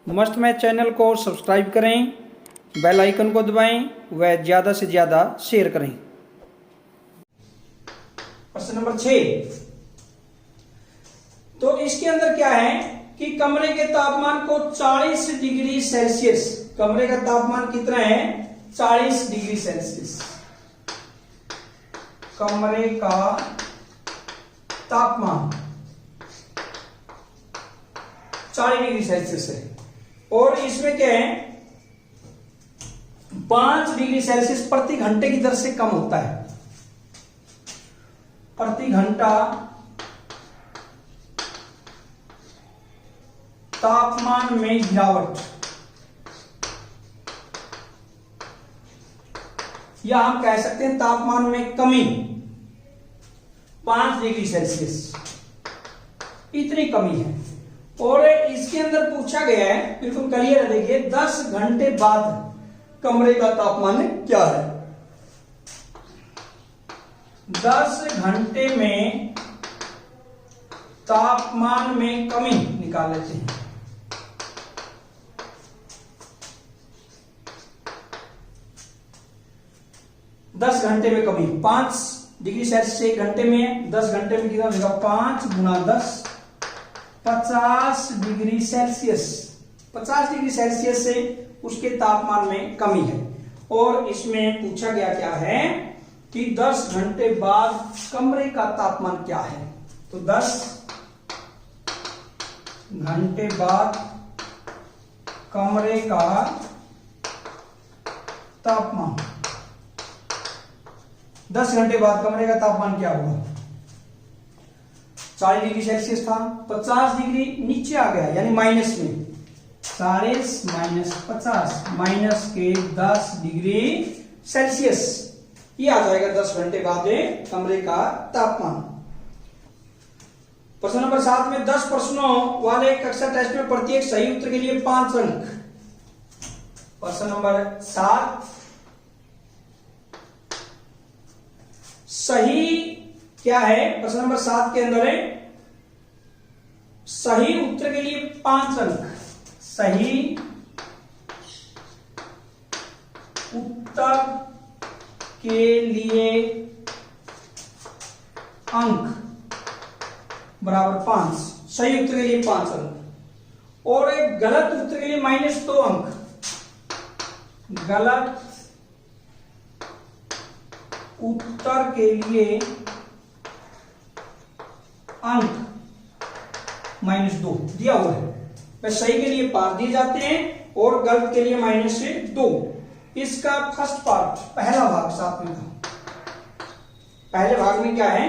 Must match channel को subscribe करें, bell icon को दबाएं व ज़्यादा से ज़्यादा शेयर करें। प्रश्न नंबर 6। तो इसके अंदर क्या है कि कमरे के तापमान को 40 डिग्री सेल्सियस, कमरे का तापमान कितना है 40 डिग्री सेल्सियस, कमरे का तापमान 40 डिग्री सेल्सियस है और इसमें क्या है 5 डिग्री सेल्सियस प्रति घंटे की दर से कम होता है, प्रति घंटा तापमान में गिरावट, या हम कह सकते हैं तापमान में कमी 5 डिग्री सेल्सियस, इतनी कमी है। और इसके अंदर पूछा गया है, बिल्कुल क्लियर है, देखिए 10 घंटे बाद कमरे का तापमान क्या है। 10 घंटे में तापमान में कमी निकाल लेते हैं। दस घंटे में कमी 5 डिग्री सेल्सियस 1 घंटे में, 10 घंटे में कितना होगा 5 गुना 10, 50 डिग्री सेल्सियस, 50 डिग्री सेल्सियस से उसके तापमान में कमी है। और इसमें पूछा गया क्या है कि 10 घंटे बाद कमरे का तापमान क्या है। तो 10 घंटे बाद कमरे का तापमान, 10 घंटे बाद कमरे का तापमान क्या हुआ, 40 डिग्री सेल्सियस था, 50 डिग्री नीचे आ गया यानी माइनस में, 40 माइनस 50 माइनस के 10 डिग्री सेल्सियस, ये आ जाएगा 10 घंटे बाद कमरे का तापमान। प्रश्न नंबर 7 में 10 प्रश्नों वाले कक्षा टेस्ट में प्रत्येक सही उत्तर के लिए 5 अंक। प्रश्न नंबर 7, सही क्या है, प्रश्न नंबर 7 के अंदर है सही उत्तर के लिए 5 अंक, सही उत्तर के लिए अंक बराबर 5, सही उत्तर के लिए 5 अंक। और एक गलत उत्तर के लिए -2 अंक, गलत उत्तर के लिए अंक -2 दिया हुआ है। वैसे सही के लिए 5 दिए जाते हैं और गलत के लिए -2। इसका फर्स्ट पार्ट, पहला भाग 7 में था। पहले भाग में क्या है,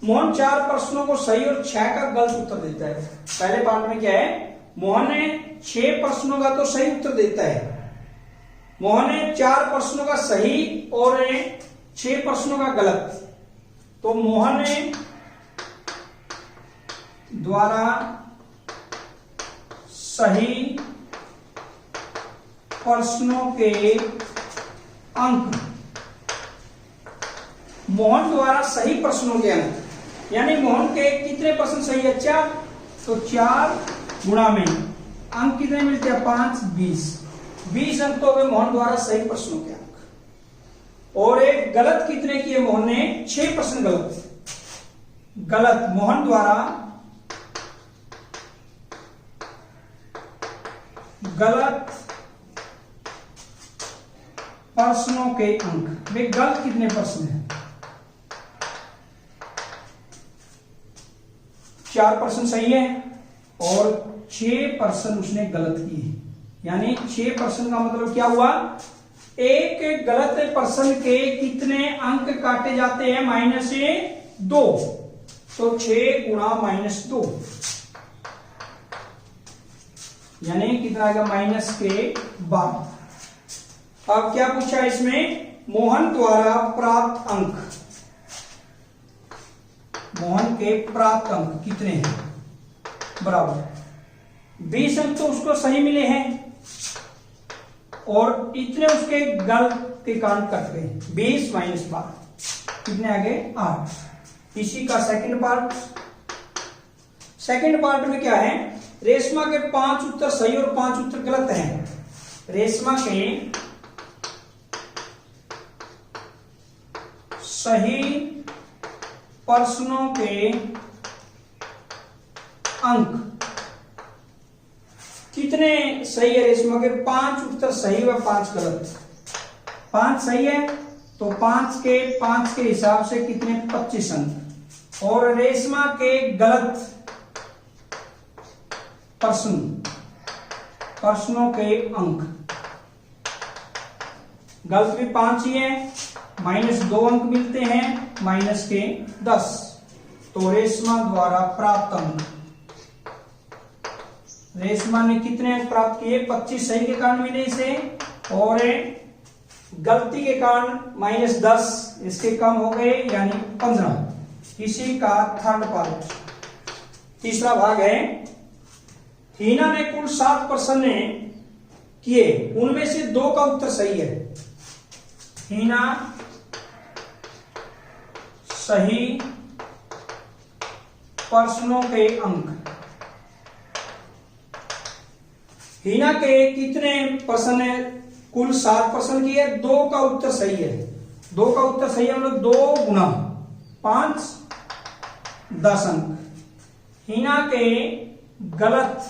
मोहन 4 प्रश्नों को सही और 6 का गलत उत्तर देता है। पहले पार्ट में क्या है, मोहन ने 6 प्रश्नों का तो सही उत्तर देता है, मोहन ने 4 प्रश्नों का सही और 6 प्रश्नों का गलत। तो मोहन द्वारा सही प्रश्नों के अंक, मोहन द्वारा सही प्रश्नों के अंक, यानी मोहन के कितने प्रश्न सही है 4, तो 4 गुणा में अंक कितने मिलते हैं 5, 20 अंक तो हो मोहन द्वारा सही प्रश्नों के अंक। और एक गलत कितने किए मोहन ने, 6 प्रश्न गलत, मोहन द्वारा गलत प्रश्नों के अंक में गलत कितने प्रश्न हैं, 4 प्रश्न सही है और 6 प्रश्न उसने गलत किए, यानी 6 प्रश्न का मतलब क्या हुआ, एक गलत प्रश्न के कितने अंक काटे जाते हैं -2, तो 6 गुणा -2 यानी कितना आएगा -12। अब क्या पूछा इसमें, मोहन द्वारा प्राप्त अंक, मोहन के प्राप्त अंक कितने हैं, बराबर 20 अंक तो उसको सही मिले हैं और इतने उसके गलत के कारण कट गए, 20 - 12 कितने आ गए 8। इसी का सेकंड पार्ट में क्या है रेशमा के 5 उत्तर सही और 5 उत्तर गलत हैं। रेशमा के सही प्रश्नों के अंक कितने सही है? रेशमा के 5 उत्तर सही व 5 गलत। 5 सही है तो 5 के हिसाब से कितने? 25 अंक। और रेशमा के गलत प्रश्नों के अंक, गलत भी 5 ही है, -2 अंक मिलते हैं, माइनस के 10। तो रेशमा द्वारा प्राप्त अंक, रेशमा ने कितने अंक प्राप्त किए? 25 सही के कारण मिले इसे, और गलती के कारण -10 इसके कम हो गए, यानी 15। इसी का थर्ड पार्ट, तीसरा भाग है। हीना ने कुल 7 प्रश्न किए, उनमें से 2 का उत्तर सही है। हीना सही प्रश्नों के अंक, हीना के कितने प्रश्न है? कुल 7 प्रश्न किए, 2 का उत्तर सही है। 2 का उत्तर सही है, मतलब 2 गुना 5 10 अंक। हीना के गलत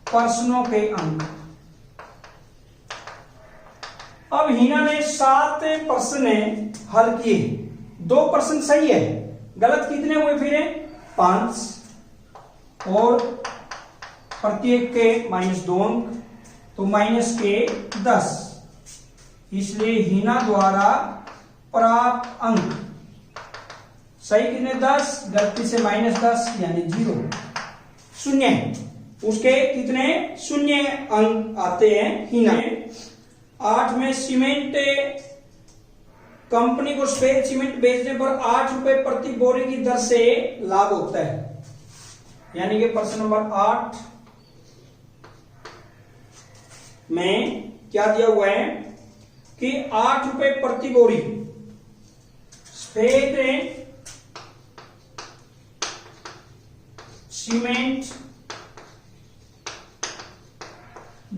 प्रश्नों के अंक, अब हीना ने 7 प्रश्न हल किए, 2 प्रश्न सही है, गलत कितने हुए फिर? 5, और प्रत्येक के -2 अंक, तो माइनस के 10। इसलिए हीना द्वारा प्राप्त अंक सही कितने? 10, गलती से -10 यानी 0, शून्य। उसके कितने? शून्य अंक आते हैं हीना। 8 में सीमेंट कंपनी को सफेद सीमेंट बेचने पर 8 रुपए प्रति बोरी की दर से लाभ होता है। यानी कि प्रश्न नंबर 8 में क्या दिया हुआ है कि 8 रुपए प्रति बोरी सफेद सीमेंट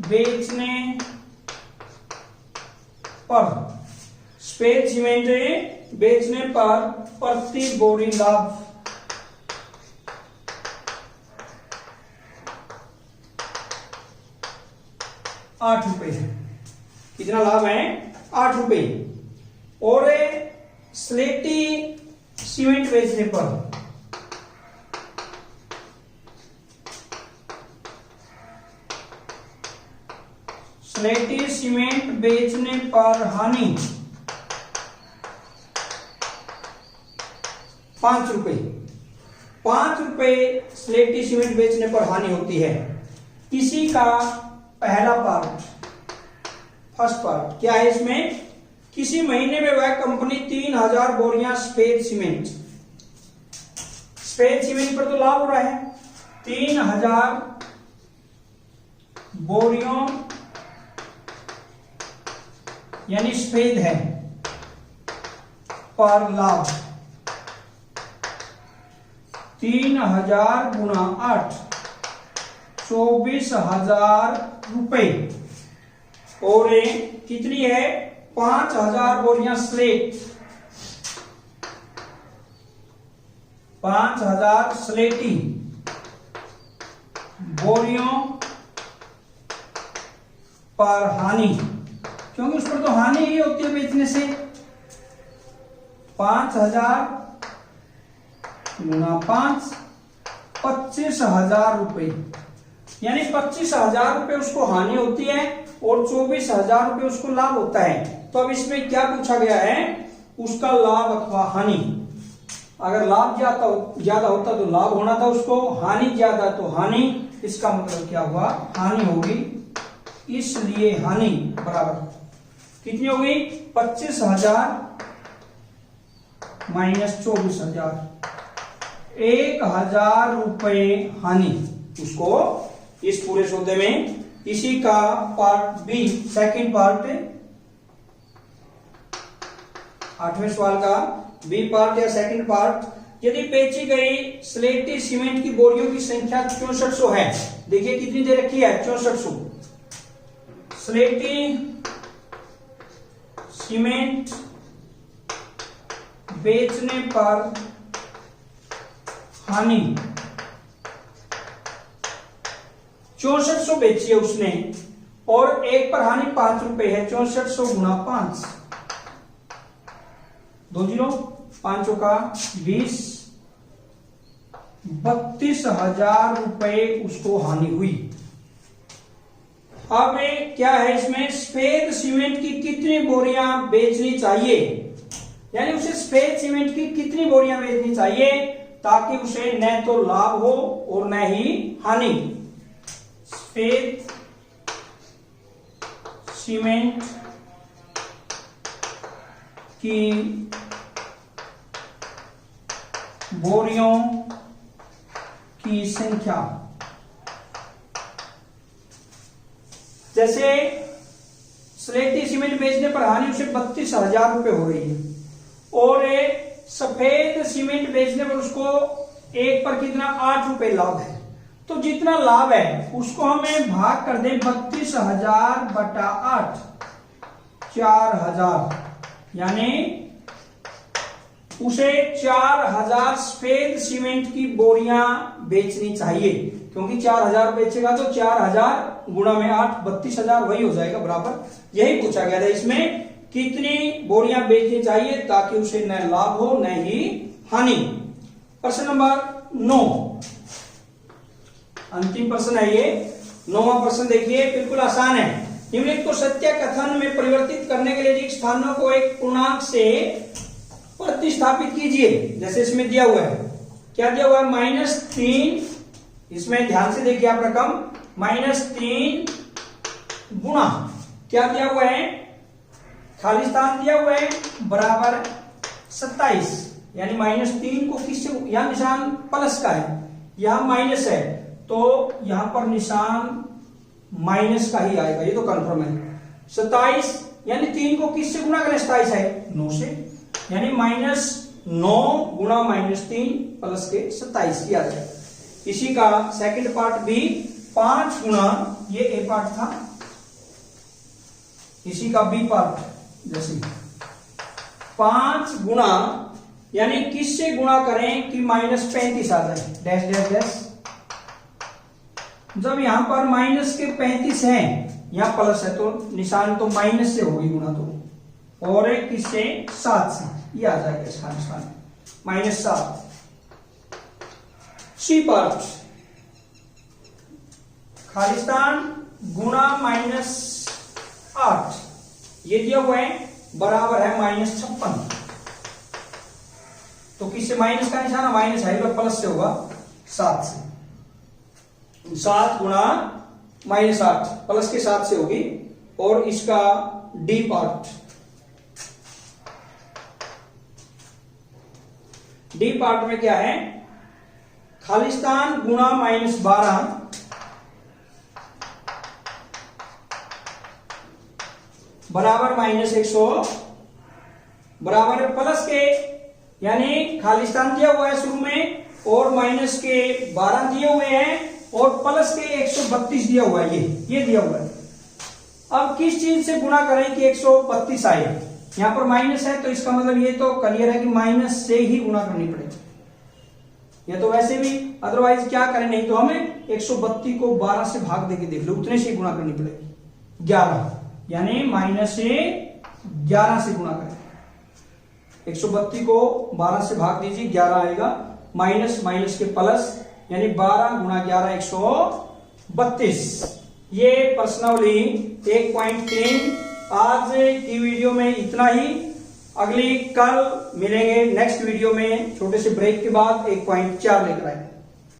बेचने पर, सफेद सीमेंट बेचने पर प्रति बोरी लाभ 8 रुपए है। कितना लाभ है? 8 रुपए। और स्लेटी सीमेंट बेचने पर, स्लेटी सीमेंट बेचने पर हानि 5 रुपए। 5 रुपए स्लेटी सीमेंट बेचने पर हानि होती है। इसी का पहला पार्ट, फर्स्ट पार्ट क्या है इसमें? किसी महीने में वह कंपनी 3000 बोरियां सफेद सीमेंट पर तो लाभ हो रहा है, 3000 बोरियों यानी सफेद है पर लाभ 3000 गुना 8, 24,000 रुपए। और कितनी है? 5000 बोरियां स्लेट, 5000 स्लेटी बोरियों पर हानि, क्योंकि उस पर तो हानि ही होती है बेचने से। 5000 गुना 5, 25,000 रुपए, यानी 25,000 रुपए उसको हानि होती है और 24,000 रुपए उसको लाभ होता है। तो अब इसमें क्या पूछा गया है? उसका लाभ अथवा हानि। अगर लाभ ज्यादा होता तो लाभ होना था उसको, हानि ज्यादा तो हानि। इसका मतलब क्या हुआ? हानि होगी, इसलिए हानि बराबर कितनी होगी? 25,000 माइनस 24,000, 1,000 रुपए हानि उसको इस पूरे सौदे में। इसी का पार्ट बी, सेकंड पार्ट, 8वें सवाल का बी पार्ट या सेकंड पार्ट, यदि बेची गई स्लेटी सीमेंट की बोरियों की संख्या 6400 है, देखिए कितनी दे रखी है 6400। स्लेटी सीमेंट बेचने पर हानि 6400 बेची है उसने, और एक पर हानि 5 रुपए है। 6400 गुणा 5, 2 जीरो, 5 का 20, 32,000 रुपए उसको हानि हुई। अब क्या है इसमें, सफेद सीमेंट की कितनी बोरियां बेचनी चाहिए, यानी उसे सफेद सीमेंट की कितनी बोरियां बेचनी चाहिए ताकि उसे न तो लाभ हो और न ही हानि। सफेद सीमेंट की बोरियों की संख्या, जैसे स्लेटी सीमेंट बेचने पर हानि उसे 32,000 रुपए हो रही है, और सफेद सीमेंट बेचने पर उसको एक पर कितना 8 रुपए लाभ है। तो जितना लाभ है उसको हमें भाग कर दें 32,000 बटा 8, 4,000, यानी उसे 4,000 सफेद सीमेंट की बोरियां बेचनी चाहिए, क्योंकि 4,000 बेचेगा तो 4,000 गुणा में 8, 32,000 वही हो जाएगा बराबर। यही पूछा गया था इसमें, कितनी बोरियां बेचनी चाहिए ताकि उसे न लाभ हो न ही हानि। प्रश्न नंबर 9, अंतिम प्रश्न है ये 9वां प्रश्न। देखिए बिल्कुल आसान है। निम्नलिखित को सत्य कथन में परिवर्तित करने के लिए रिक्त स्थानों को एक पूर्णांक से प्रतिस्थापित कीजिए। जैसे इसमें दिया हुआ है, क्या दिया हुआ है, -3, इसमें ध्यान से देखिए आप रकम, -3 गुणा क्या दिया हुआ है, खाली स्थान दिया हुआ है बराबर 27, यानी -3 को किससे, यहां निशान प्लस का है, यहां माइनस है, तो यहां पर निशान माइनस का ही आएगा, ये तो कंफर्म है। 27 यानी 3 को किससे गुणा करें, 27 है 9 से, यानी -9 गुणा -3 प्लस के 27 किया जाए। इसी का सेकंड पार्ट भी 5 गुणा, ये ए पार्ट था, इसी का बी पार्ट जैसे 5 गुणा, यानी किससे गुणा करें कि -35 आ जाए, डैश डैश डैश। जब यहां पर माइनस के 35 है, यहां प्लस है, तो निशान तो माइनस से होगी गुणा, तो और एक किससे 7 से, ये आ जाएगा इसका निशान -7। सी पार्ट खालिस्तान गुणा -8, ये दिया हुआ है बराबर है -56, तो किससे माइनस का निशान माइनस है, प्लस से होगा 7 से, 7 गुणा -8 प्लस के 7 से होगी। और इसका डी पार्ट, डी पार्ट में क्या है, खालिस्तान गुणा -12 बराबर -100 बराबर प्लस के, यानी खालिस्तान दिया हुआ है शुरू में और माइनस के 12 दिए हुए हैं और प्लस के 132 दिया हुआ है, ये दिया हुआ है। अब किस चीज से गुणा करें कि 132 आए, यहां पर माइनस है, तो इसका मतलब ये तो क्लियर है कि माइनस से ही गुणा करनी पड़ेगी, या तो वैसे भी, अदरवाइज क्या करें, नहीं तो हमें 132 को 12 से भाग देके देख लो, उतने से गुणा करनी पड़ेगी 11, यानी माइनस से 11 से गुणा करें। 132 को 12 से भाग दीजिए, 11 आएगा, माइनस माइनस के प्लस, यानी 12 गुणा 11 132। ये प्रश्नावली 1.3 आज की वीडियो में इतना ही। अगली कल मिलेंगे नेक्स्ट वीडियो में, छोटे से ब्रेक के बाद 1.4 लेकर आएंगे।